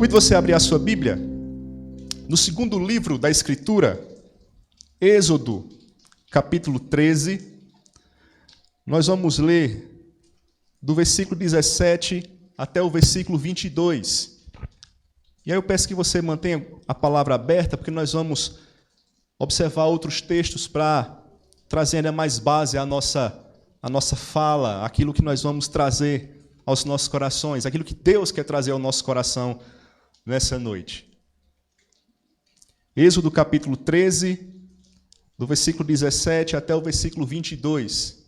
Convido você a abrir a sua Bíblia no segundo livro da Escritura, Êxodo, capítulo 13. Nós vamos ler do versículo 17 até o versículo 22. E aí eu peço que você mantenha a palavra aberta, porque nós vamos observar outros textos para trazer ainda mais base à nossa fala, aquilo que nós vamos trazer aos nossos corações, aquilo que Deus quer trazer ao nosso coração nessa noite. Êxodo capítulo 13, do versículo 17 até o versículo 22.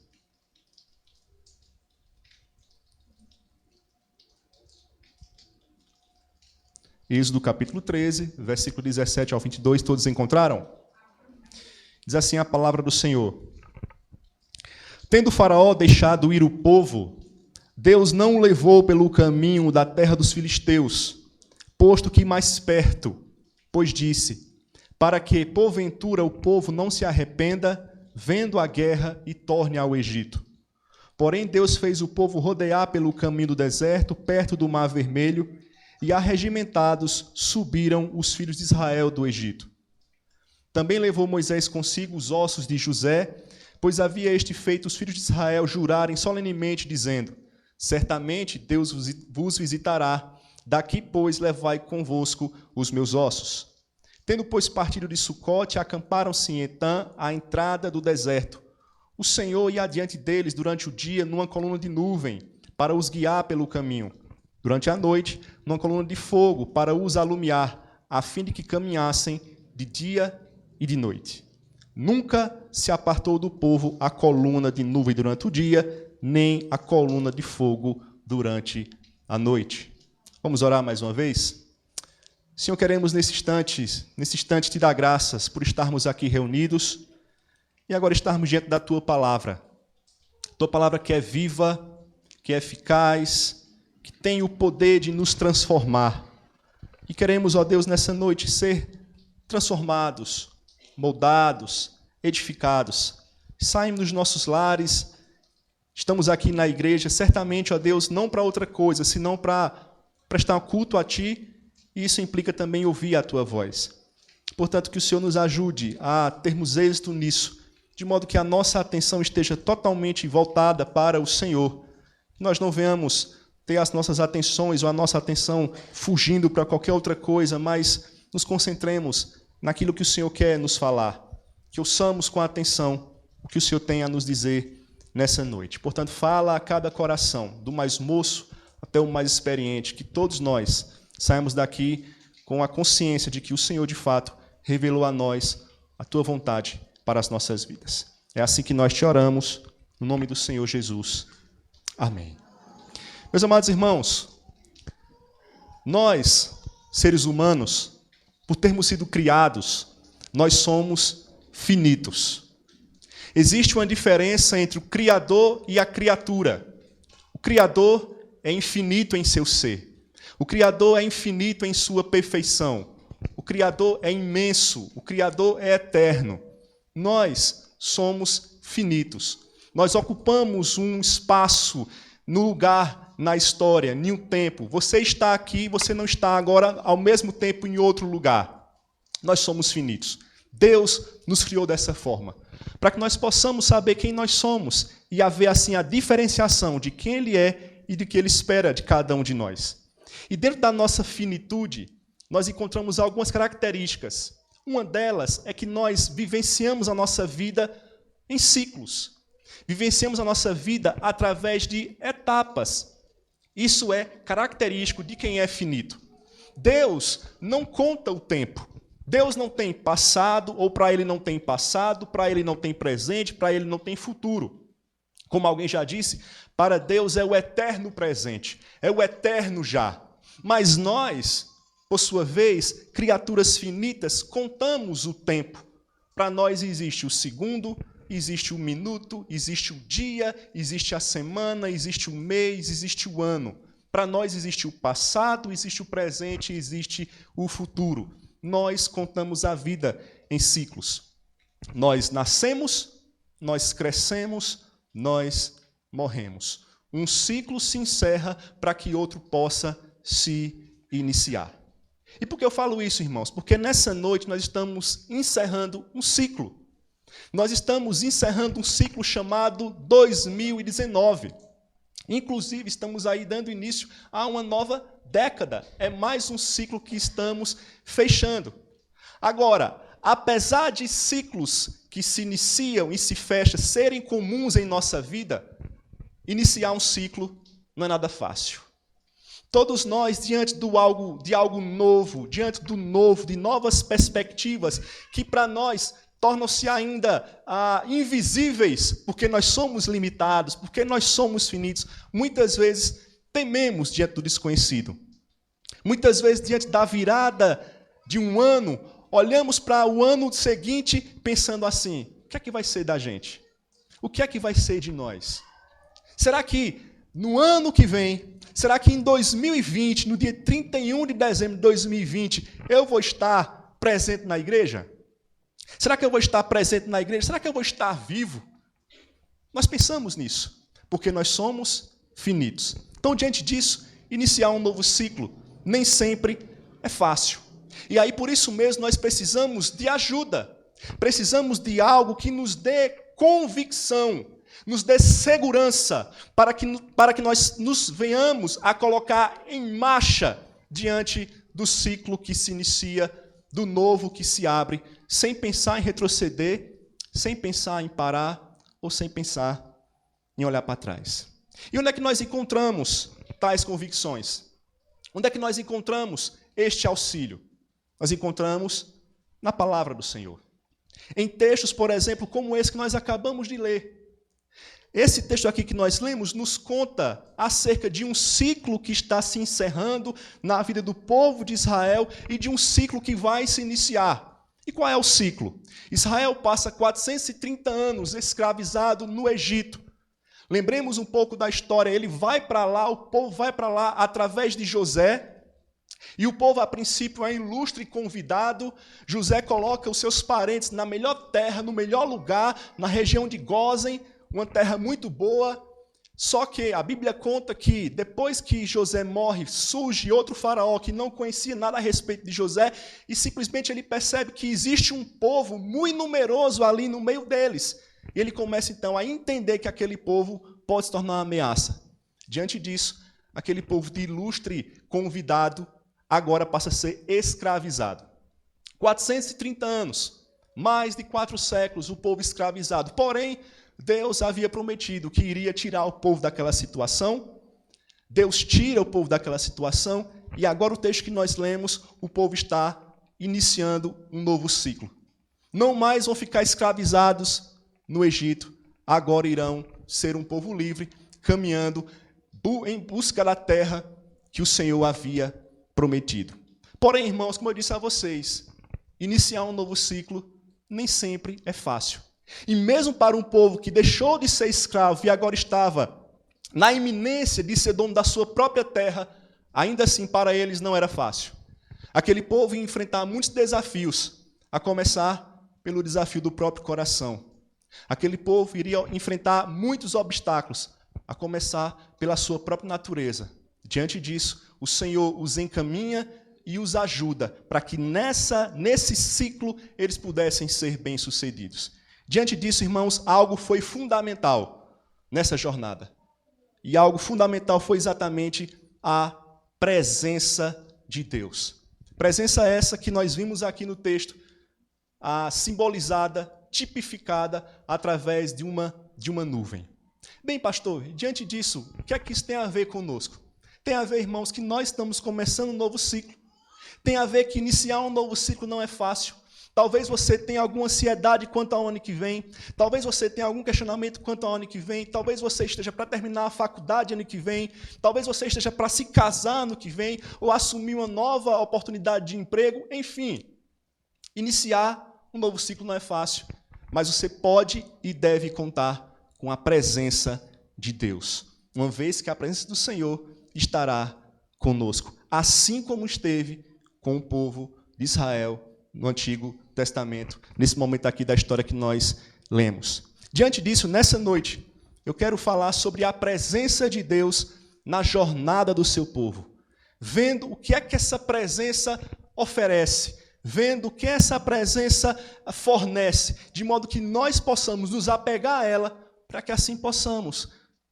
Êxodo capítulo 13, versículo 17 ao 22, todos encontraram? Diz assim a palavra do Senhor. Tendo Faraó deixado ir o povo, Deus não o levou pelo caminho da terra dos filisteus, posto que mais perto, pois disse, para que, porventura, o povo não se arrependa, vendo a guerra e torne ao Egito. Porém, Deus fez o povo rodear pelo caminho do deserto, perto do Mar Vermelho, e arregimentados subiram os filhos de Israel do Egito. Também levou Moisés consigo os ossos de José, pois havia este feito os filhos de Israel jurarem solenemente, dizendo, certamente Deus vos visitará, daqui, pois, levai convosco os meus ossos. Tendo, pois, partido de Sucote, acamparam-se em Etã, à entrada do deserto. O Senhor ia adiante deles durante o dia numa coluna de nuvem, para os guiar pelo caminho. Durante a noite, numa coluna de fogo, para os alumiar, a fim de que caminhassem de dia e de noite. Nunca se apartou do povo a coluna de nuvem durante o dia, nem a coluna de fogo durante a noite. Vamos orar mais uma vez? Senhor, queremos nesse instante te dar graças por estarmos aqui reunidos e agora estarmos diante da Tua palavra. Tua palavra que é viva, que é eficaz, que tem o poder de nos transformar. E queremos, ó Deus, nessa noite ser transformados, moldados, edificados. Saímos dos nossos lares, estamos aqui na igreja, certamente, ó Deus, não para outra coisa, senão para prestar culto a Ti, e isso implica também ouvir a Tua voz. Portanto, que o Senhor nos ajude a termos êxito nisso, de modo que a nossa atenção esteja totalmente voltada para o Senhor. Que nós não venhamos ter as nossas atenções ou a nossa atenção fugindo para qualquer outra coisa, mas nos concentremos naquilo que o Senhor quer nos falar. Que ouçamos com atenção o que o Senhor tem a nos dizer nessa noite. Portanto, fala a cada coração, do mais moço até o mais experiente, que todos nós saímos daqui com a consciência de que o Senhor, de fato, revelou a nós a Tua vontade para as nossas vidas. É assim que nós te oramos, no nome do Senhor Jesus. Amém. Meus amados irmãos, nós, seres humanos, por termos sido criados, nós somos finitos. Existe uma diferença entre o Criador e a criatura. O Criador é infinito em seu ser. O Criador é infinito em sua perfeição. O Criador é imenso. O Criador é eterno. Nós somos finitos. Nós ocupamos um espaço no lugar, na história, em um tempo. Você está aqui, você não está agora ao mesmo tempo em outro lugar. Nós somos finitos. Deus nos criou dessa forma, para que nós possamos saber quem nós somos e haver assim a diferenciação de quem Ele é e de que Ele espera de cada um de nós. E dentro da nossa finitude, nós encontramos algumas características. Uma delas é que nós vivenciamos a nossa vida em ciclos. Vivenciamos a nossa vida através de etapas. Isso é característico de quem é finito. Deus não conta o tempo. Deus não tem passado, ou para Ele não tem passado, para Ele não tem presente, para Ele não tem futuro. Como alguém já disse, para Deus é o eterno presente, é o eterno já. Mas nós, por sua vez, criaturas finitas, contamos o tempo. Para nós existe o segundo, existe o minuto, existe o dia, existe a semana, existe o mês, existe o ano. Para nós existe o passado, existe o presente, existe o futuro. Nós contamos a vida em ciclos. Nós nascemos, nós crescemos, nós morremos. Um ciclo se encerra para que outro possa se iniciar. E por que eu falo isso, irmãos? Porque nessa noite nós estamos encerrando um ciclo. Nós estamos encerrando um ciclo chamado 2019. Inclusive, estamos aí dando início a uma nova década. É mais um ciclo que estamos fechando. Agora, apesar de ciclos que se iniciam e se fecham serem comuns em nossa vida, iniciar um ciclo não é nada fácil. Todos nós, diante de algo novo, diante do novo, de novas perspectivas, que para nós tornam-se ainda invisíveis, porque nós somos limitados, porque nós somos finitos, muitas vezes tememos diante do desconhecido. Muitas vezes, diante da virada de um ano, olhamos para o ano seguinte pensando assim: o que é que vai ser da gente? O que é que vai ser de nós? Será que no ano que vem, será que em 2020, no dia 31 de dezembro de 2020, eu vou estar presente na igreja? Será que eu vou estar presente na igreja? Será que eu vou estar vivo? Nós pensamos nisso, porque nós somos finitos. Então, diante disso, iniciar um novo ciclo nem sempre é fácil. E aí, por isso mesmo, nós precisamos de ajuda. Precisamos de algo que nos dê convicção, nos dê segurança, para que nós nos venhamos a colocar em marcha diante do ciclo que se inicia, do novo que se abre, sem pensar em retroceder, sem pensar em parar ou sem pensar em olhar para trás. E onde é que nós encontramos tais convicções? Onde é que nós encontramos este auxílio? Nós encontramos na palavra do Senhor. Em textos, por exemplo, como esse que nós acabamos de ler. Esse texto aqui que nós lemos nos conta acerca de um ciclo que está se encerrando na vida do povo de Israel e de um ciclo que vai se iniciar. E qual é o ciclo? Israel passa 430 anos escravizado no Egito. Lembremos um pouco da história. Ele vai para lá, o povo vai para lá através de José. E o povo, a princípio, é ilustre e convidado. José coloca os seus parentes na melhor terra, no melhor lugar, na região de Gósen, uma terra muito boa. Só que a Bíblia conta que depois que José morre, surge outro faraó que não conhecia nada a respeito de José e simplesmente ele percebe que existe um povo muito numeroso ali no meio deles. E ele começa então a entender que aquele povo pode se tornar uma ameaça. Diante disso, aquele povo de ilustre convidado agora passa a ser escravizado. 430 anos, mais de 4 séculos, o povo escravizado. Porém, Deus havia prometido que iria tirar o povo daquela situação. Deus tira o povo daquela situação. E agora o texto que nós lemos, o povo está iniciando um novo ciclo. Não mais vão ficar escravizados no Egito. Agora irão ser um povo livre, caminhando em busca da terra que o Senhor havia prometido. Porém, irmãos, como eu disse a vocês, iniciar um novo ciclo nem sempre é fácil. E mesmo para um povo que deixou de ser escravo e agora estava na iminência de ser dono da sua própria terra, ainda assim para eles não era fácil. Aquele povo ia enfrentar muitos desafios, a começar pelo desafio do próprio coração. Aquele povo iria enfrentar muitos obstáculos, a começar pela sua própria natureza. Diante disso, o Senhor os encaminha e os ajuda para que nesse ciclo eles pudessem ser bem-sucedidos. Diante disso, irmãos, algo foi fundamental nessa jornada. E algo fundamental foi exatamente a presença de Deus. Presença essa que nós vimos aqui no texto, simbolizada, tipificada através de uma nuvem. Bem, pastor, diante disso, o que é que isso tem a ver conosco? Tem a ver, irmãos, que nós estamos começando um novo ciclo. Tem a ver que iniciar um novo ciclo não é fácil. Talvez você tenha alguma ansiedade quanto ao ano que vem. Talvez você tenha algum questionamento quanto ao ano que vem. Talvez você esteja para terminar a faculdade ano que vem. Talvez você esteja para se casar ano que vem ou assumir uma nova oportunidade de emprego. Enfim, iniciar um novo ciclo não é fácil, mas você pode e deve contar com a presença de Deus, uma vez que a presença do Senhor estará conosco, assim como esteve com o povo de Israel no Antigo Testamento, nesse momento aqui da história que nós lemos. Diante disso, nessa noite, eu quero falar sobre a presença de Deus na jornada do seu povo, vendo o que é que essa presença oferece, vendo o que essa presença fornece, de modo que nós possamos nos apegar a ela, para que assim possamos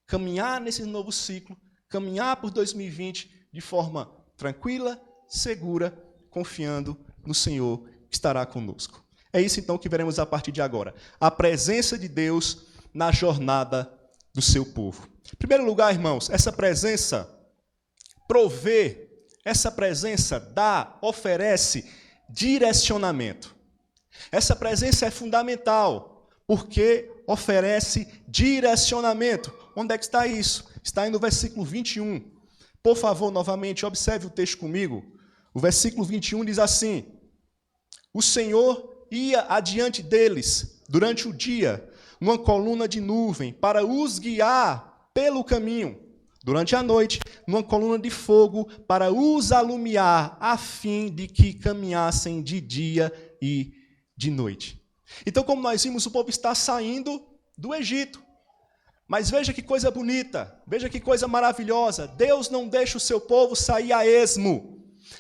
caminhar nesse novo ciclo, caminhar por 2020 de forma tranquila, segura, confiando no Senhor que estará conosco. É isso então que veremos a partir de agora. A presença de Deus na jornada do seu povo. Em primeiro lugar, irmãos, essa presença provê, essa presença dá, oferece direcionamento. Essa presença é fundamental, porque oferece direcionamento. Onde é que está isso? Está aí no versículo 21. Por favor, novamente, observe o texto comigo. O versículo 21 diz assim: o Senhor ia adiante deles durante o dia, numa coluna de nuvem, para os guiar pelo caminho. Durante a noite, numa coluna de fogo, para os alumiar, a fim de que caminhassem de dia e de noite. Então, como nós vimos, o povo está saindo do Egito. Mas veja que coisa bonita, veja que coisa maravilhosa. Deus não deixa o seu povo sair a esmo.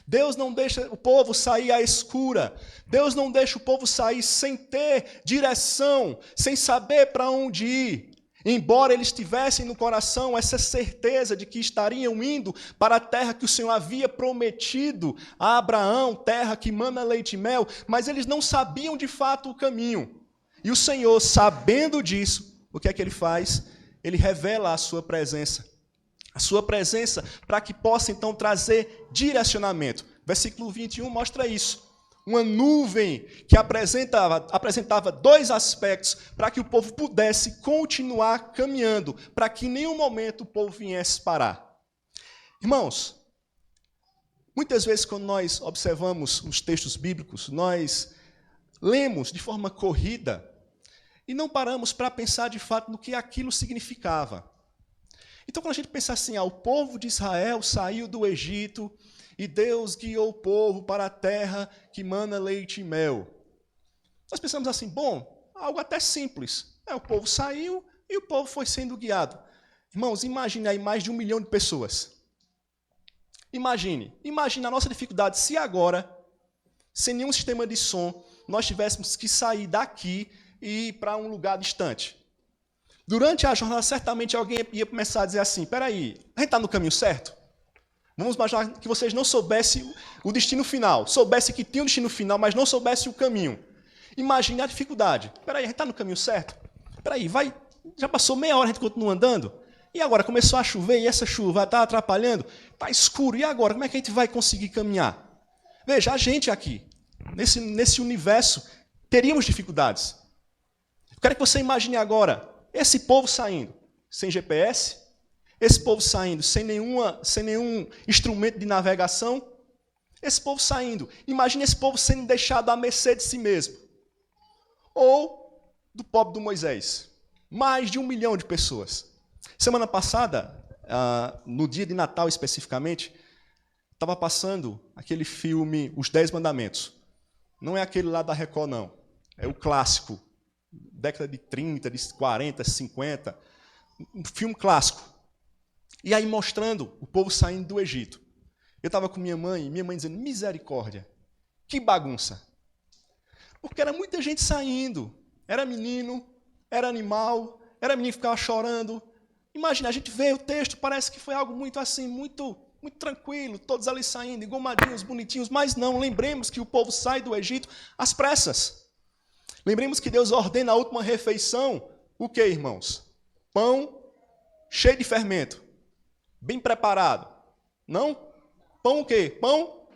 Deus não deixa o povo sair à escura. Deus não deixa o povo sair sem ter direção, sem saber para onde ir. Embora eles tivessem no coração essa certeza de que estariam indo para a terra que o Senhor havia prometido a Abraão, terra que mana leite e mel, mas eles não sabiam de fato o caminho. E o Senhor, sabendo disso, o que é que ele faz? Ele revela a sua presença para que possa então trazer direcionamento. Versículo 21 mostra isso. Uma nuvem que apresentava dois aspectos para que o povo pudesse continuar caminhando, para que em nenhum momento o povo viesse parar. Irmãos, muitas vezes quando nós observamos os textos bíblicos, nós lemos de forma corrida e não paramos para pensar de fato no que aquilo significava. Então, quando a gente pensa assim, o povo de Israel saiu do Egito e Deus guiou o povo para a terra que mana leite e mel. Nós pensamos assim, bom, algo até simples. O povo saiu e o povo foi sendo guiado. Irmãos, imagine aí mais de 1 milhão de pessoas. Imagine a nossa dificuldade se agora, sem nenhum sistema de som, nós tivéssemos que sair daqui e ir para um lugar distante. Durante a jornada, certamente alguém ia começar a dizer assim, peraí, a gente está no caminho certo? Vamos imaginar que vocês não soubessem o destino final, soubessem que tinha um destino final, mas não soubessem o caminho. Imagine a dificuldade. Peraí, a gente está no caminho certo? Peraí, já passou meia hora, a gente continua andando? E agora, começou a chover e essa chuva está atrapalhando? Está escuro, e agora, como é que a gente vai conseguir caminhar? Veja, a gente aqui, nesse universo, teríamos dificuldades. Eu quero que você imagine agora, esse povo saindo sem GPS, esse povo saindo sem nenhum instrumento de navegação, esse povo saindo. Imagine esse povo sendo deixado à mercê de si mesmo. Ou do pobre do Moisés. Mais de 1 milhão de pessoas. Semana passada, no dia de Natal especificamente, estava passando aquele filme Os 10 Mandamentos. Não é aquele lá da Record, não. É o clássico. Década de 30, de 40, 50. Um filme clássico. E aí mostrando o povo saindo do Egito. Eu estava com minha mãe dizendo, misericórdia, que bagunça. Porque era muita gente saindo. Era menino, era animal, era menino que ficava chorando. Imagina, a gente vê o texto, parece que foi algo muito assim, muito tranquilo, todos ali saindo, engomadinhos, bonitinhos, mas não, lembremos que o povo sai do Egito às pressas. Lembremos que Deus ordena a última refeição, o que, irmãos? Pão cheio de fermento, bem preparado. Não? Pão o quê? Pão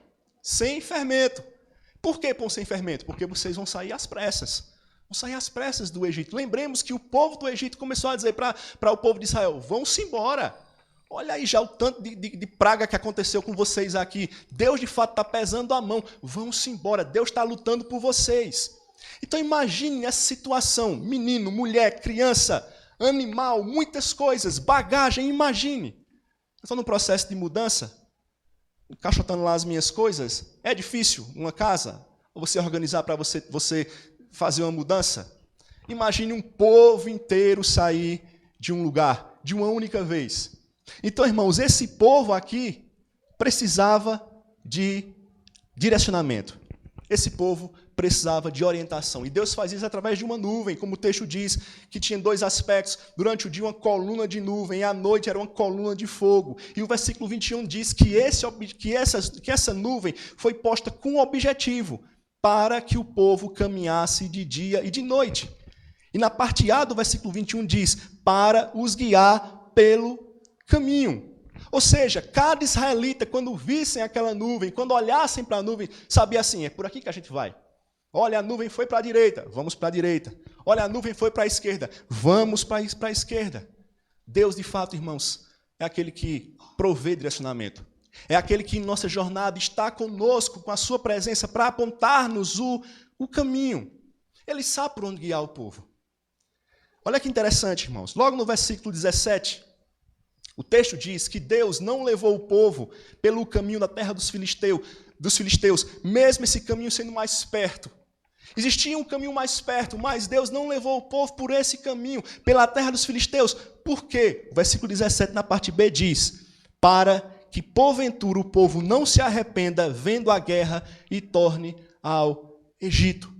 sem fermento. Por que pão sem fermento? Porque vocês vão sair às pressas. Vão sair às pressas do Egito. Lembremos que o povo do Egito começou a dizer para o povo de Israel, vão-se embora. Olha aí já o tanto de praga que aconteceu com vocês aqui. Deus, de fato, está pesando a mão. Vão-se embora. Deus está lutando por vocês. Então, imagine essa situação. Menino, mulher, criança, animal, muitas coisas, bagagem, imagine. Eu estou num processo de mudança, encaixotando lá as minhas coisas. É difícil uma casa? Ou você organizar para você fazer uma mudança? Imagine um povo inteiro sair de um lugar, de uma única vez. Então, irmãos, esse povo aqui precisava de direcionamento. Esse povo precisava de orientação. E Deus faz isso através de uma nuvem, como o texto diz, que tinha dois aspectos. Durante o dia, uma coluna de nuvem, e à noite era uma coluna de fogo. E o versículo 21 diz que essa nuvem foi posta com objetivo, para que o povo caminhasse de dia e de noite. E na parte A do versículo 21 diz, para os guiar pelo caminho. Ou seja, cada israelita, quando vissem aquela nuvem, quando olhassem para a nuvem, sabia assim, é por aqui que a gente vai. Olha, a nuvem foi para a direita, vamos para a direita. Olha, a nuvem foi para a esquerda, vamos para a esquerda. Deus, de fato, irmãos, é aquele que provê direcionamento. É aquele que em nossa jornada está conosco, com a sua presença, para apontar-nos o caminho. Ele sabe por onde guiar o povo. Olha que interessante, irmãos. Logo no versículo 17, o texto diz que Deus não levou o povo pelo caminho da terra dos filisteus, mesmo esse caminho sendo mais perto. Existia um caminho mais perto, mas Deus não levou o povo por esse caminho, pela terra dos filisteus. Por quê? O versículo 17, na parte B, diz, para que, porventura, o povo não se arrependa vendo a guerra e torne ao Egito.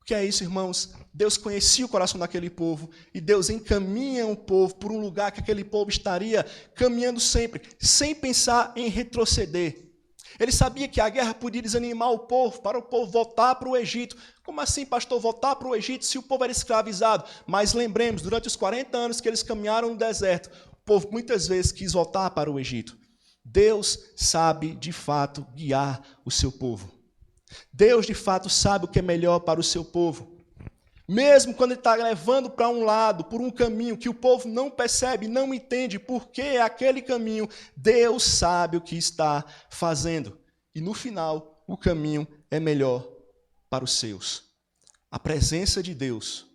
O que é isso, irmãos? Deus conhecia o coração daquele povo e Deus encaminha o povo por um lugar que aquele povo estaria caminhando sempre, sem pensar em retroceder. Ele sabia que a guerra podia desanimar o povo, para o povo voltar para o Egito. Como assim, pastor, voltar para o Egito se o povo era escravizado? Mas lembremos, durante os 40 anos que eles caminharam no deserto, o povo muitas vezes quis voltar para o Egito. Deus sabe, de fato, guiar o seu povo. Deus, de fato, sabe o que é melhor para o seu povo. Mesmo quando ele está levando para um lado, por um caminho que o povo não percebe, não entende porque é aquele caminho, Deus sabe o que está fazendo. E no final, o caminho é melhor para os seus. A presença de Deus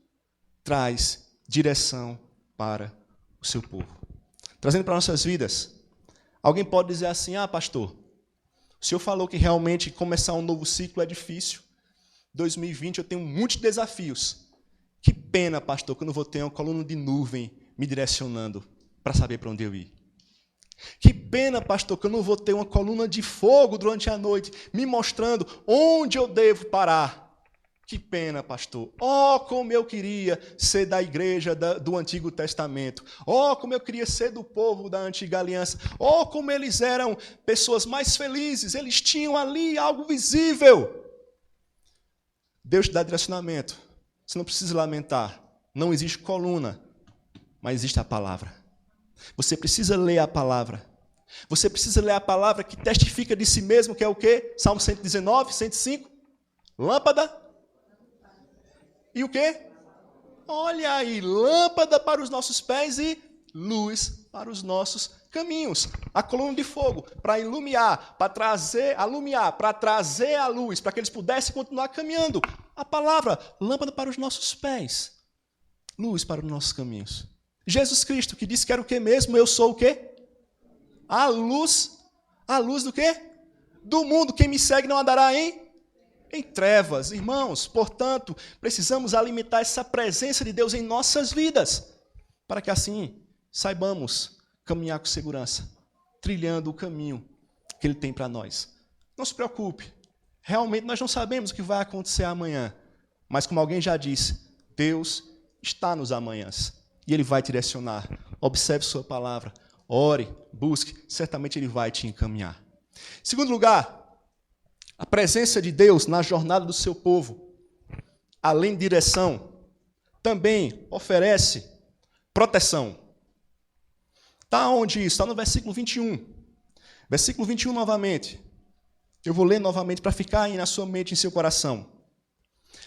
traz direção para o seu povo. Trazendo para nossas vidas, alguém pode dizer assim, pastor, o senhor falou que realmente começar um novo ciclo é difícil. 2020 eu tenho muitos desafios. Que pena, pastor, que eu não vou ter uma coluna de nuvem me direcionando para saber para onde eu ir. Que pena, pastor, que eu não vou ter uma coluna de fogo durante a noite me mostrando onde eu devo parar. Que pena, pastor. Oh, como eu queria ser da igreja do Antigo Testamento. Oh, como eu queria ser do povo da Antiga Aliança. Oh, como eles eram pessoas mais felizes. Eles tinham ali algo visível. Deus te dá direcionamento. Você não precisa lamentar. Não existe coluna, mas existe a palavra. Você precisa ler a palavra. Você precisa ler a palavra que testifica de si mesmo, que é o quê? Salmo 119, 105. Lâmpada. E o quê? Olha aí, lâmpada para os nossos pés e luz para os nossos caminhos. A coluna de fogo para iluminar, para trazer a luz, para que eles pudessem continuar caminhando. A palavra, lâmpada para os nossos pés, luz para os nossos caminhos. Jesus Cristo, que disse que era o quê mesmo? Eu sou o quê? A luz do quê? Do mundo. Quem me segue não andará em trevas. Irmãos, portanto, precisamos alimentar essa presença de Deus em nossas vidas, para que assim saibamos caminhar com segurança, trilhando o caminho que Ele tem para nós. Não se preocupe. Realmente nós não sabemos o que vai acontecer amanhã. Mas como alguém já disse, Deus está nos amanhãs. E Ele vai te direcionar. Observe sua palavra. Ore, busque. Certamente Ele vai te encaminhar. Segundo lugar, a presença de Deus na jornada do seu povo, além de direção, também oferece proteção. Está onde isso? Está no versículo 21. Versículo 21 novamente. Eu vou ler novamente para ficar aí na sua mente e em seu coração.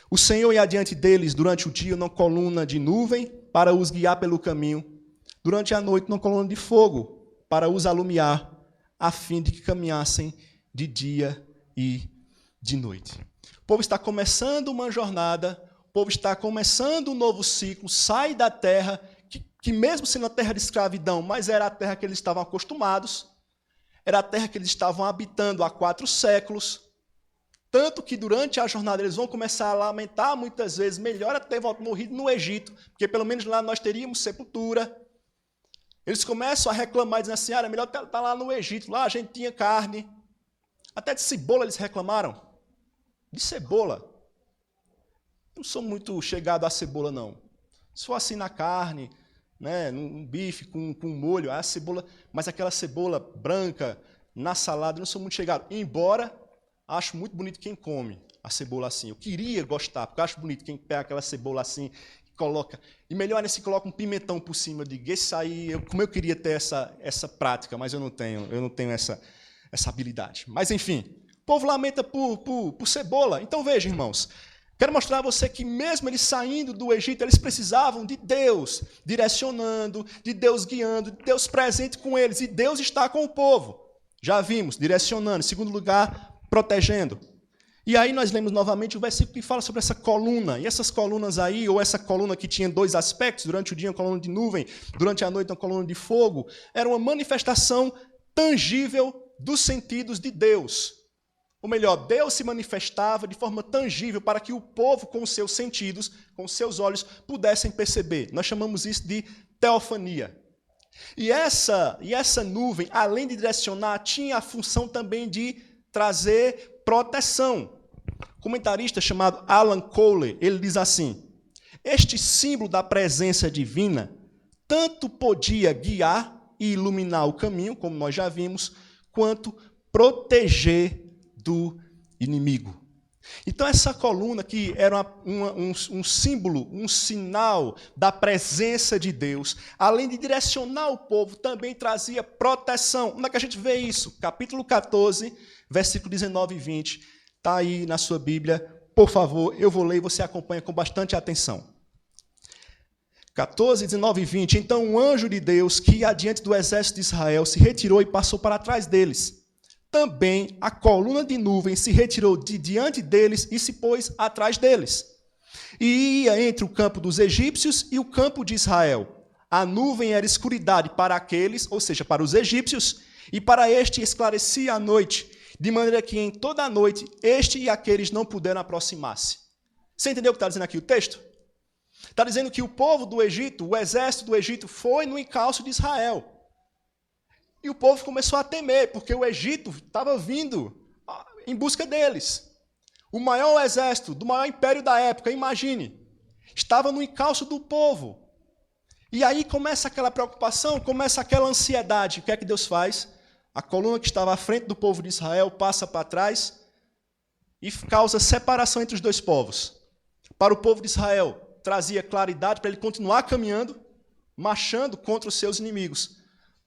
O Senhor ia adiante deles durante o dia numa coluna de nuvem para os guiar pelo caminho. Durante a noite numa coluna de fogo para os alumiar, a fim de que caminhassem de dia e de noite. O povo está começando uma jornada, o povo está começando um novo ciclo, sai da terra, que mesmo sendo a terra de escravidão, mas era a terra que eles estavam acostumados, era a terra que eles estavam habitando há 4 séculos, tanto que durante a jornada eles vão começar a lamentar muitas vezes, melhor até ter morrido no Egito, porque pelo menos lá nós teríamos sepultura. Eles começam a reclamar, dizendo assim, era melhor estar lá no Egito, lá a gente tinha carne, Até de cebola eles reclamaram. De cebola. Não sou muito chegado à cebola, não. Se for assim na carne, né, num bife com molho, a cebola, mas aquela cebola branca na salada, eu não sou muito chegado. Embora acho muito bonito quem come a cebola assim. Eu queria gostar, porque eu acho bonito quem pega aquela cebola assim, coloca. E melhor ainda se coloca um pimentão por cima. Eu digo, esse aí, como eu queria ter essa prática, mas eu não tenho essa habilidade. Mas enfim, o povo lamenta por cebola. Então veja, irmãos, quero mostrar a você que mesmo eles saindo do Egito, eles precisavam de Deus direcionando, de Deus guiando, de Deus presente com eles. E Deus está com o povo. Já vimos, direcionando. Em segundo lugar, protegendo. E aí nós lemos novamente o versículo que fala sobre essa coluna. E essas colunas aí, ou essa coluna que tinha dois aspectos, durante o dia uma coluna de nuvem, durante a noite uma coluna de fogo, era uma manifestação tangível dos sentidos de Deus. Ou melhor, Deus se manifestava de forma tangível para que o povo, com os seus sentidos, com os seus olhos, pudessem perceber. Nós chamamos isso de teofania. E essa nuvem, além de direcionar, tinha a função também de trazer proteção. Um comentarista chamado Alan Cowley, ele diz assim: este símbolo da presença divina tanto podia guiar e iluminar o caminho, como nós já vimos, quanto proteger do inimigo. Então, essa coluna que era um símbolo, um sinal da presença de Deus, além de direcionar o povo, também trazia proteção. Onde é que a gente vê isso? Capítulo 14, versículo 19 e 20. Está aí na sua Bíblia. Por favor, eu vou ler e você acompanha com bastante atenção. 14, 19 e 20. Então, um anjo de Deus que ia adiante do exército de Israel se retirou e passou para trás deles. Também a coluna de nuvem se retirou de diante deles e se pôs atrás deles. E ia entre o campo dos egípcios e o campo de Israel. A nuvem era escuridade para aqueles, ou seja, para os egípcios, e para este esclarecia a noite, de maneira que em toda a noite este e aqueles não puderam aproximar-se. Você entendeu o que está dizendo aqui o texto? Está dizendo que o povo do Egito, o exército do Egito, foi no encalço de Israel. E o povo começou a temer, porque o Egito estava vindo em busca deles. O maior exército do maior império da época, imagine, estava no encalço do povo. E aí começa aquela preocupação, começa aquela ansiedade. O que é que Deus faz? A coluna que estava à frente do povo de Israel passa para trás e causa separação entre os dois povos. Para o povo de Israel, trazia claridade para ele continuar caminhando, marchando contra os seus inimigos.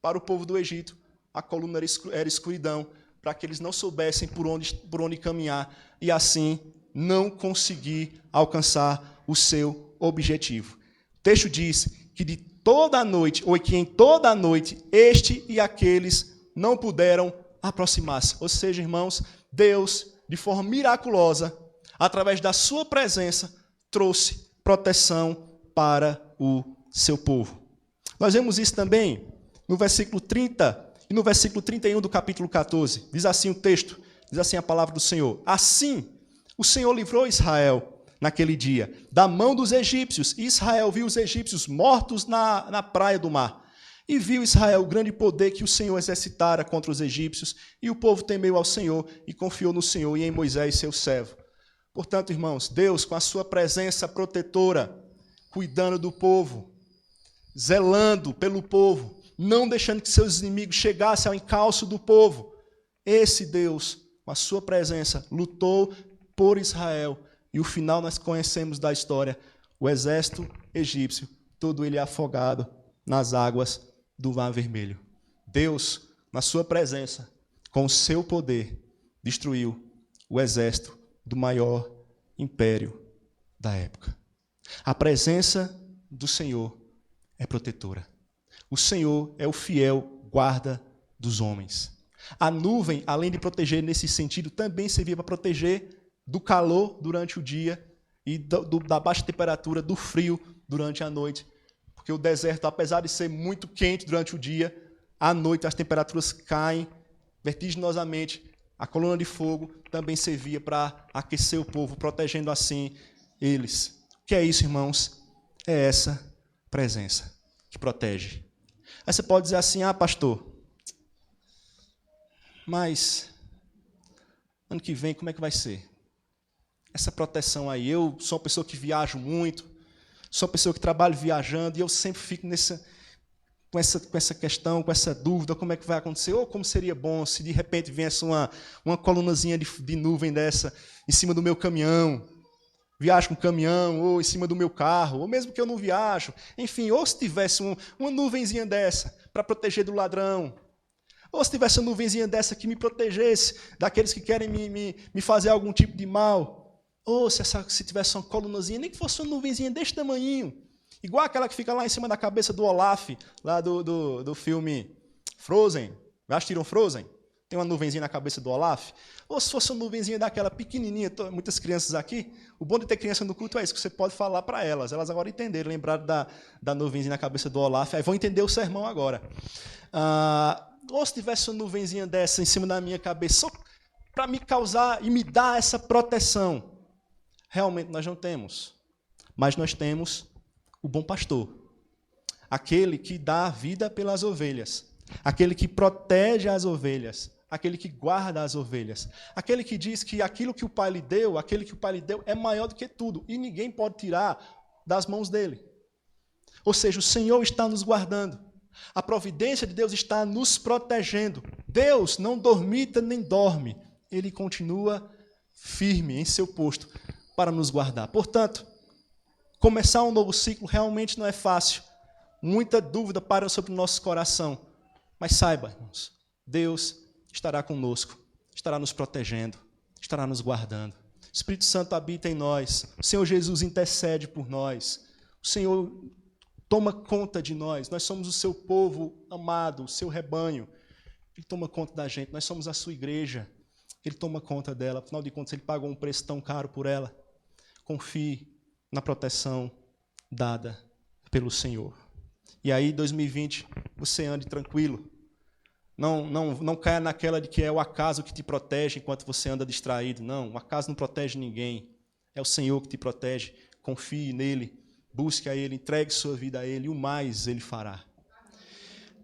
Para o povo do Egito, a coluna era escuridão, para que eles não soubessem por onde caminhar e assim não conseguir alcançar o seu objetivo. O texto diz que de toda a noite, ou que em toda a noite, este e aqueles não puderam aproximar-se. Ou seja, irmãos, Deus, de forma miraculosa, através da sua presença, trouxe proteção para o seu povo. Nós vemos isso também no versículo 30 e no versículo 31 do capítulo 14. Diz assim o texto, diz assim a palavra do Senhor. Assim, o Senhor livrou Israel naquele dia da mão dos egípcios. E Israel viu os egípcios mortos na praia do mar. E viu Israel o grande poder que o Senhor exercitara contra os egípcios. E o povo temeu ao Senhor e confiou no Senhor e em Moisés, seu servo. Portanto, irmãos, Deus, com a sua presença protetora, cuidando do povo, zelando pelo povo, não deixando que seus inimigos chegassem ao encalço do povo. Esse Deus, com a sua presença, lutou por Israel. E o final nós conhecemos da história. O exército egípcio, todo ele afogado nas águas do Mar Vermelho. Deus, na sua presença, com o seu poder, destruiu o exército do maior império da época. A presença do Senhor é protetora. O Senhor é o fiel guarda dos homens. A nuvem, além de proteger nesse sentido, também servia para proteger do calor durante o dia e da baixa temperatura, do frio durante a noite. Porque o deserto, apesar de ser muito quente durante o dia, à noite as temperaturas caem vertiginosamente. A coluna de fogo também servia para aquecer o povo, protegendo assim eles. O que é isso, irmãos? É essa presença que protege. Aí você pode dizer assim, pastor, mas ano que vem, como é que vai ser? Essa proteção aí. Eu sou uma pessoa que viajo muito, sou uma pessoa que trabalho viajando, e eu sempre fico com essa questão, com essa dúvida, como é que vai acontecer, ou como seria bom se de repente viesse uma colunazinha de nuvem dessa em cima do meu caminhão, viajo com caminhão, ou em cima do meu carro, ou mesmo que eu não viajo, enfim, ou se tivesse uma nuvenzinha dessa para proteger do ladrão, ou se tivesse uma nuvenzinha dessa que me protegesse daqueles que querem me fazer algum tipo de mal, ou se tivesse uma colunazinha, nem que fosse uma nuvenzinha desse tamanhinho, igual aquela que fica lá em cima da cabeça do Olaf, lá do filme Frozen. Já assistiram Frozen? Tem uma nuvenzinha na cabeça do Olaf. Ou se fosse uma nuvenzinha daquela pequenininha, muitas crianças aqui, o bom de ter criança no culto é isso, que você pode falar para elas. Elas agora entenderam, lembraram da nuvenzinha na cabeça do Olaf, aí vão entender o sermão agora. Ou se tivesse uma nuvenzinha dessa em cima da minha cabeça, só para me causar e me dar essa proteção. Realmente nós não temos. Mas nós temos o bom pastor, aquele que dá a vida pelas ovelhas, aquele que protege as ovelhas, aquele que guarda as ovelhas, aquele que diz que aquilo que o Pai lhe deu, é maior do que tudo, e ninguém pode tirar das mãos dele. Ou seja, o Senhor está nos guardando, a providência de Deus está nos protegendo. Deus não dormita nem dorme, Ele continua firme em seu posto para nos guardar. Portanto, começar um novo ciclo realmente não é fácil. Muita dúvida para sobre o nosso coração. Mas saiba, irmãos, Deus estará conosco, estará nos protegendo, estará nos guardando. O Espírito Santo habita em nós. O Senhor Jesus intercede por nós. O Senhor toma conta de nós. Nós somos o seu povo amado, o seu rebanho. Ele toma conta da gente. Nós somos a sua igreja. Ele toma conta dela. Afinal de contas, ele pagou um preço tão caro por ela. Confie na proteção dada pelo Senhor. E aí, 2020, você ande tranquilo. Não caia naquela de que é o acaso que te protege enquanto você anda distraído. Não, o acaso não protege ninguém. É o Senhor que te protege. Confie nele, busque a Ele, entregue sua vida a Ele, e o mais Ele fará.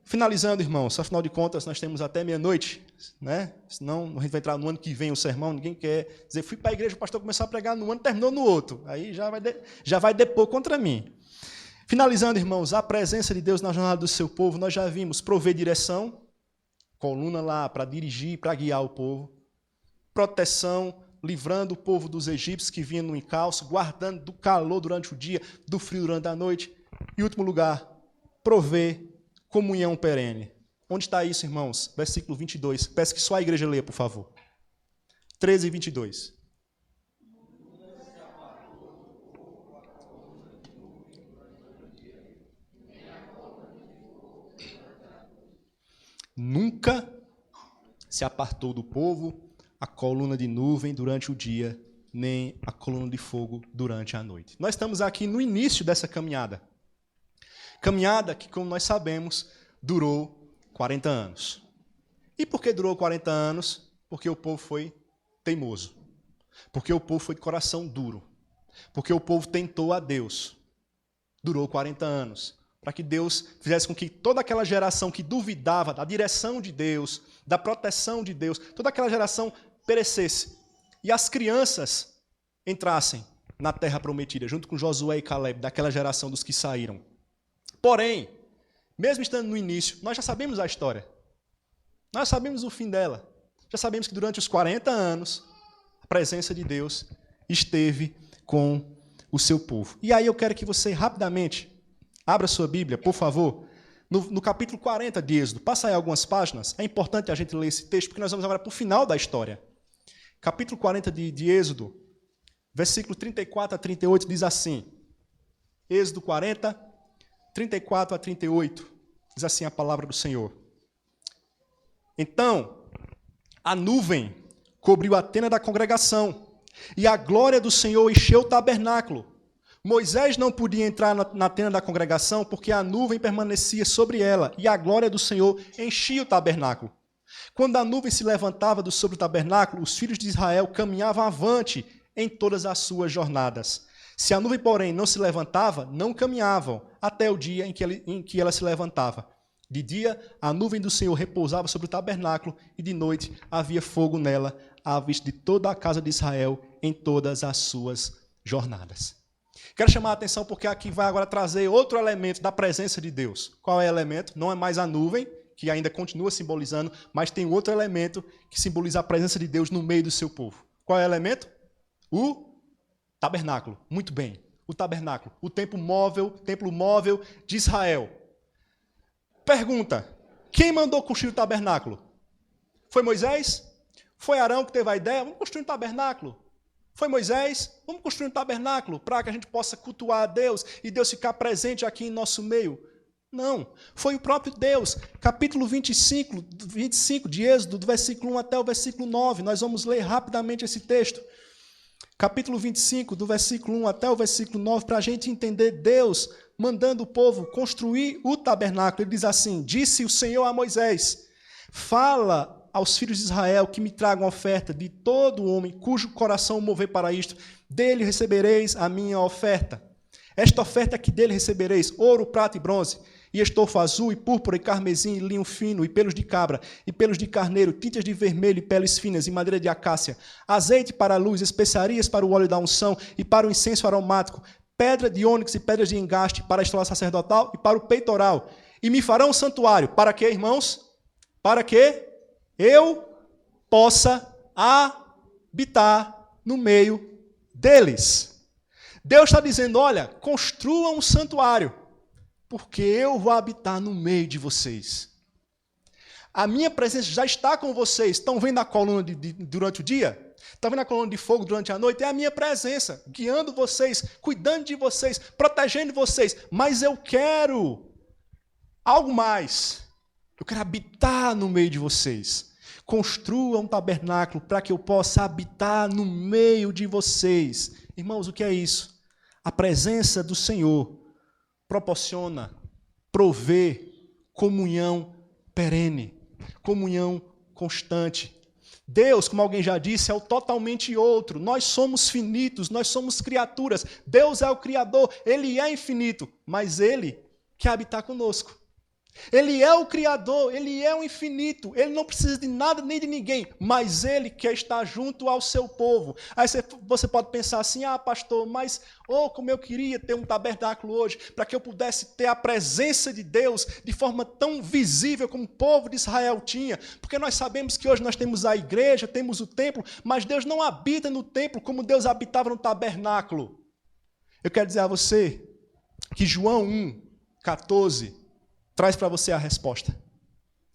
Finalizando, irmãos, afinal de contas, nós temos até meia-noite, né? Senão a gente vai entrar no ano que vem o sermão, ninguém quer dizer, fui para a igreja, o pastor começou a pregar no ano, terminou no outro. Aí já vai depor contra mim. Finalizando, irmãos, a presença de Deus na jornada do seu povo, nós já vimos prover direção, coluna lá para dirigir, para guiar o povo, proteção, livrando o povo dos egípcios que vinham no encalço, guardando do calor durante o dia, do frio durante a noite. E último lugar, prover comunhão perene. Onde está isso, irmãos? Versículo 22. Peço que só a igreja leia, por favor. 13 e 22. Nunca se apartou do povo a coluna de nuvem durante o dia, nem a coluna de fogo durante a noite. Nós estamos aqui no início dessa caminhada. Caminhada que, como nós sabemos, durou 40 anos. E por que durou 40 anos? Porque o povo foi teimoso. Porque o povo foi de coração duro. Porque o povo tentou a Deus. Durou 40 anos. Para que Deus fizesse com que toda aquela geração que duvidava da direção de Deus, da proteção de Deus, toda aquela geração perecesse. E as crianças entrassem na terra prometida, junto com Josué e Caleb, daquela geração dos que saíram. Porém, mesmo estando no início, nós já sabemos a história. Nós sabemos o fim dela. Já sabemos que durante os 40 anos, a presença de Deus esteve com o seu povo. E aí eu quero que você rapidamente abra sua Bíblia, por favor, no capítulo 40 de Êxodo. Passa aí algumas páginas. É importante a gente ler esse texto, porque nós vamos agora para o final da história. Capítulo 40 de Êxodo, versículo 34 a 38, diz assim. Êxodo 40, 34 a 38, diz assim a palavra do Senhor. Então, a nuvem cobriu a tenda da congregação, e a glória do Senhor encheu o tabernáculo. Moisés não podia entrar na tenda da congregação, porque a nuvem permanecia sobre ela, e a glória do Senhor enchia o tabernáculo. Quando a nuvem se levantava sobre o tabernáculo, os filhos de Israel caminhavam avante em todas as suas jornadas. Se a nuvem, porém, não se levantava, não caminhavam, até o dia em que ela se levantava. De dia, a nuvem do Senhor repousava sobre o tabernáculo, e de noite havia fogo nela, à vista de toda a casa de Israel, em todas as suas jornadas. Quero chamar a atenção porque aqui vai agora trazer outro elemento da presença de Deus. Qual é o elemento? Não é mais a nuvem, que ainda continua simbolizando, mas tem outro elemento que simboliza a presença de Deus no meio do seu povo. Qual é o elemento? O tabernáculo. Muito bem. O tabernáculo. O templo móvel de Israel. Pergunta: quem mandou construir o tabernáculo? Foi Moisés? Foi Arão que teve a ideia? Vamos construir um tabernáculo. Foi Moisés? Vamos construir um tabernáculo para que a gente possa cultuar a Deus e Deus ficar presente aqui em nosso meio. Não, foi o próprio Deus. Capítulo 25 de Êxodo, do versículo 1 até o versículo 9. Nós vamos ler rapidamente esse texto. Capítulo 25, do versículo 1 até o versículo 9, para a gente entender Deus mandando o povo construir o tabernáculo. Ele diz assim: disse o Senhor a Moisés: fala aos filhos de Israel que me tragam oferta de todo homem cujo coração mover para isto, dele recebereis a minha oferta. Esta oferta que dele recebereis: ouro, prata e bronze, e estofo azul, e púrpura, e carmesim, e linho fino, e pelos de cabra, e pelos de carneiro, tintas de vermelho, e peles finas, e madeira de acácia, azeite para a luz, especiarias para o óleo da unção, e para o incenso aromático, pedra de ônix e pedras de engaste, para a estola sacerdotal, e para o peitoral. E me farão um santuário. Para quê, irmãos? Para que eu possa habitar no meio deles. Deus está dizendo: olha, construam um santuário, porque eu vou habitar no meio de vocês. A minha presença já está com vocês. Estão vendo a coluna durante o dia? Estão vendo a coluna de fogo durante a noite? É a minha presença, guiando vocês, cuidando de vocês, protegendo vocês. Mas eu quero algo mais. Eu quero habitar no meio de vocês. Construa um tabernáculo para que eu possa habitar no meio de vocês. Irmãos, o que é isso? A presença do Senhor proporciona, provê comunhão perene, comunhão constante. Deus, como alguém já disse, é o totalmente outro. Nós somos finitos, nós somos criaturas. Deus é o Criador, Ele é infinito, mas Ele quer habitar conosco. Ele é o Criador, Ele é o infinito, Ele não precisa de nada nem de ninguém, mas Ele quer estar junto ao seu povo. Aí você pode pensar assim: ah, pastor, mas como eu queria ter um tabernáculo hoje, para que eu pudesse ter a presença de Deus de forma tão visível como o povo de Israel tinha, porque nós sabemos que hoje nós temos a igreja, temos o templo, mas Deus não habita no templo como Deus habitava no tabernáculo. Eu quero dizer a você que João 1:14 traz para você a resposta.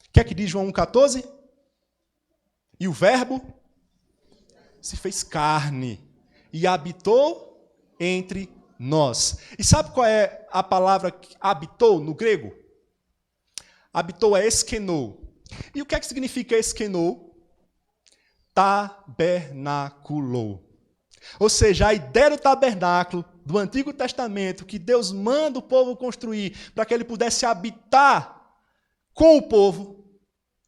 O que é que diz João 1,14? E o verbo se fez carne e habitou entre nós. E sabe qual é a palavra que habitou no grego? Habitou é eskenou. E o que é que significa eskenou? Tabernaculou. Ou seja, a ideia do tabernáculo do Antigo Testamento, que Deus manda o povo construir para que ele pudesse habitar com o povo,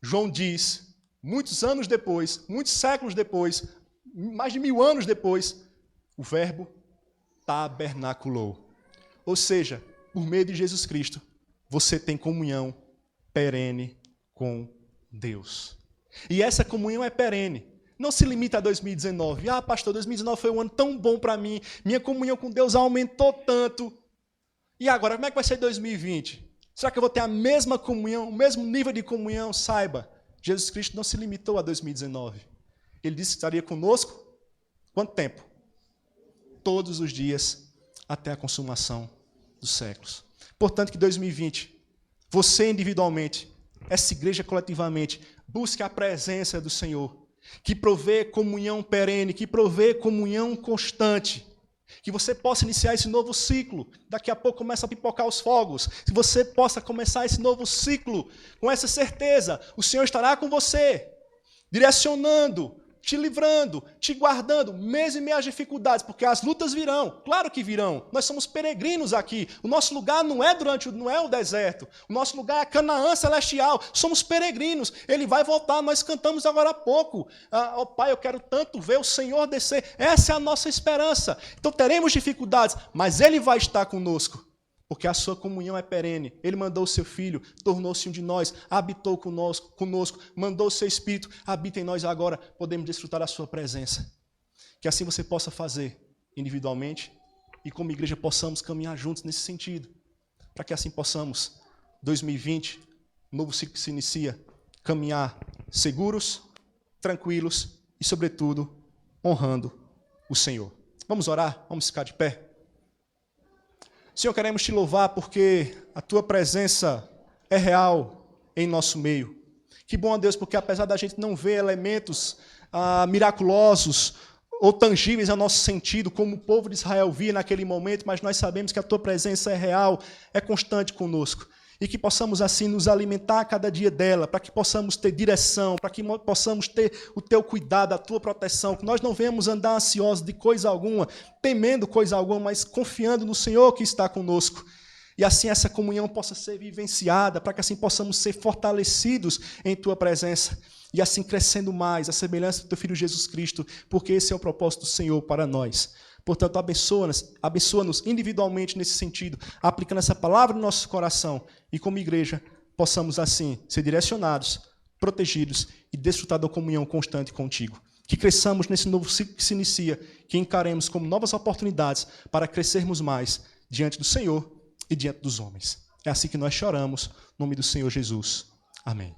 João diz, muitos anos depois, muitos séculos depois, mais de 1000 anos depois, o verbo tabernaculou. Ou seja, por meio de Jesus Cristo, você tem comunhão perene com Deus. E essa comunhão é perene. Não se limita a 2019. Ah, pastor, 2019 foi um ano tão bom para mim. Minha comunhão com Deus aumentou tanto. E agora, como é que vai ser 2020? Será que eu vou ter a mesma comunhão, o mesmo nível de comunhão? Saiba, Jesus Cristo não se limitou a 2019. Ele disse que estaria conosco quanto tempo? Todos os dias, até a consumação dos séculos. Portanto, que 2020, você individualmente, essa igreja coletivamente, busque a presença do Senhor, que provê comunhão perene, que provê comunhão constante, que você possa iniciar esse novo ciclo. Daqui a pouco começa a pipocar os fogos. Que você possa começar esse novo ciclo com essa certeza. O Senhor estará com você, direcionando, te livrando, te guardando, mesmo em meio às dificuldades, porque as lutas virão, claro que virão. Nós somos peregrinos aqui. O nosso lugar não é o deserto. O nosso lugar é Canaã celestial. Somos peregrinos. Ele vai voltar. Nós cantamos agora há pouco. Oh, Pai, eu quero tanto ver o Senhor descer. Essa é a nossa esperança. Então teremos dificuldades, mas Ele vai estar conosco, porque a sua comunhão é perene. Ele mandou o seu Filho, tornou-se um de nós, habitou conosco, mandou o seu Espírito, habita em nós agora, podemos desfrutar da sua presença. Que assim você possa fazer individualmente e como igreja possamos caminhar juntos nesse sentido, para que assim possamos, 2020, novo ciclo que se inicia, caminhar seguros, tranquilos e, sobretudo, honrando o Senhor. Vamos orar? Vamos ficar de pé? Senhor, queremos te louvar porque a tua presença é real em nosso meio. Que bom, Deus, porque apesar da gente não ver elementos miraculosos ou tangíveis ao nosso sentido, como o povo de Israel via naquele momento, mas nós sabemos que a tua presença é real, é constante conosco. E que possamos assim nos alimentar a cada dia dela, para que possamos ter direção, para que possamos ter o teu cuidado, a tua proteção, que nós não venhamos andar ansiosos de coisa alguma, temendo coisa alguma, mas confiando no Senhor que está conosco. E assim essa comunhão possa ser vivenciada, para que assim possamos ser fortalecidos em tua presença. E assim crescendo mais, a semelhança do teu Filho Jesus Cristo, porque esse é o propósito do Senhor para nós. Portanto, abençoa-nos individualmente nesse sentido, aplicando essa palavra no nosso coração e como igreja possamos assim ser direcionados, protegidos e desfrutar da comunhão constante contigo. Que cresçamos nesse novo ciclo que se inicia, que encaremos como novas oportunidades para crescermos mais diante do Senhor e diante dos homens. É assim que nós choramos, no nome do Senhor Jesus. Amém.